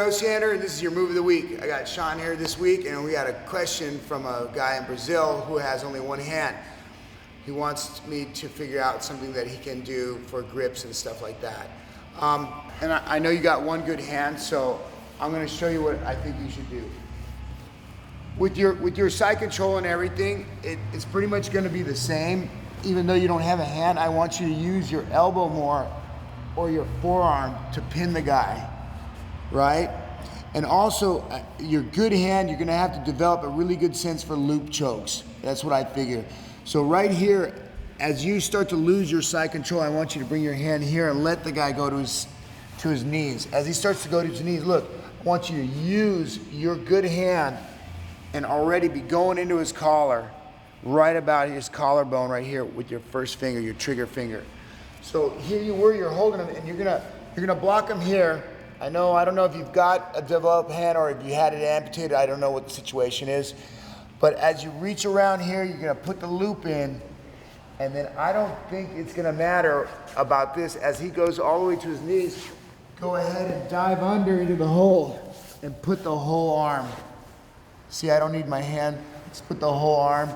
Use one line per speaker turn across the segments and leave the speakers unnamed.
Oceander, and this is your move of the week. I got Sean here this week, and we got a question from a guy in Brazil who has only one hand. He wants me to figure out something that he can do for grips and stuff like that. And I know you got one good hand, so I'm gonna show you what I think you should do. With your side control and everything, it's pretty much gonna be the same. Even though you don't have a hand, I want you to use your elbow more or your forearm to pin the guy, right? And also, your good hand, you're gonna have to develop a really good sense for loop chokes. That's what I figure. So right here, as you start to lose your side control, I want you to bring your hand here and let the guy go to his knees. As he starts to go to his knees, look, I want you to use your good hand and already be going into his collar, right about his collarbone right here with your first finger, your trigger finger. So here you were, you're holding him, and you're gonna block him here. I don't know if you've got a developed hand or if you had it amputated, I don't know what the situation is. But as you reach around here, you're gonna put the loop in, and then I don't think it's gonna matter about this. As he goes all the way to his knees, go ahead and dive under into the hole and put the whole arm. See, I don't need my hand. Let's put the whole arm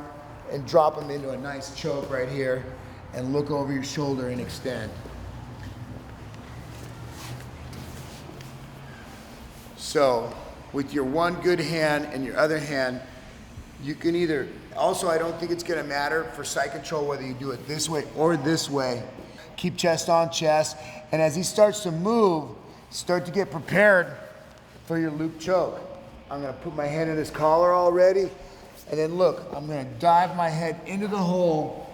and drop him into a nice choke right here and look over your shoulder and extend. So with your one good hand and your other hand, you can either, also I don't think it's gonna matter for side control whether you do it this way or this way. Keep chest on chest, and as he starts to move, start to get prepared for your loop choke. I'm gonna put my hand in his collar already, and then look, I'm gonna dive my head into the hole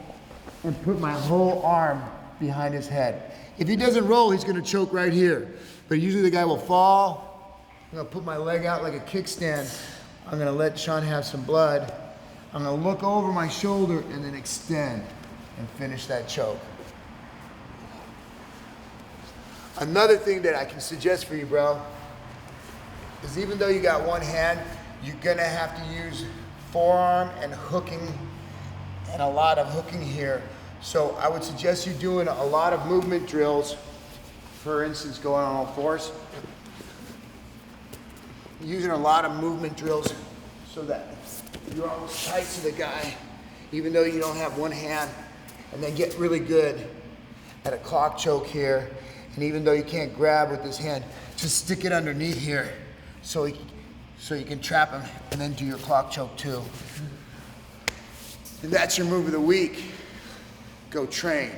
and put my whole arm behind his head. If he doesn't roll, he's gonna choke right here. But usually the guy will fall. I'm gonna put my leg out like a kickstand. I'm gonna let Sean have some blood. I'm gonna look over my shoulder and then extend and finish that choke. Another thing that I can suggest for you, bro, is even though you got one hand, you're gonna have to use forearm and hooking and a lot of hooking here. So I would suggest you doing a lot of movement drills. For instance, going on all fours. Using a lot of movement drills so that you're almost tight to the guy, even though you don't have one hand, and then get really good at a clock choke here. And even though you can't grab with this hand, just stick it underneath here so you can trap him and then do your clock choke too. And that's your move of the week. Go train.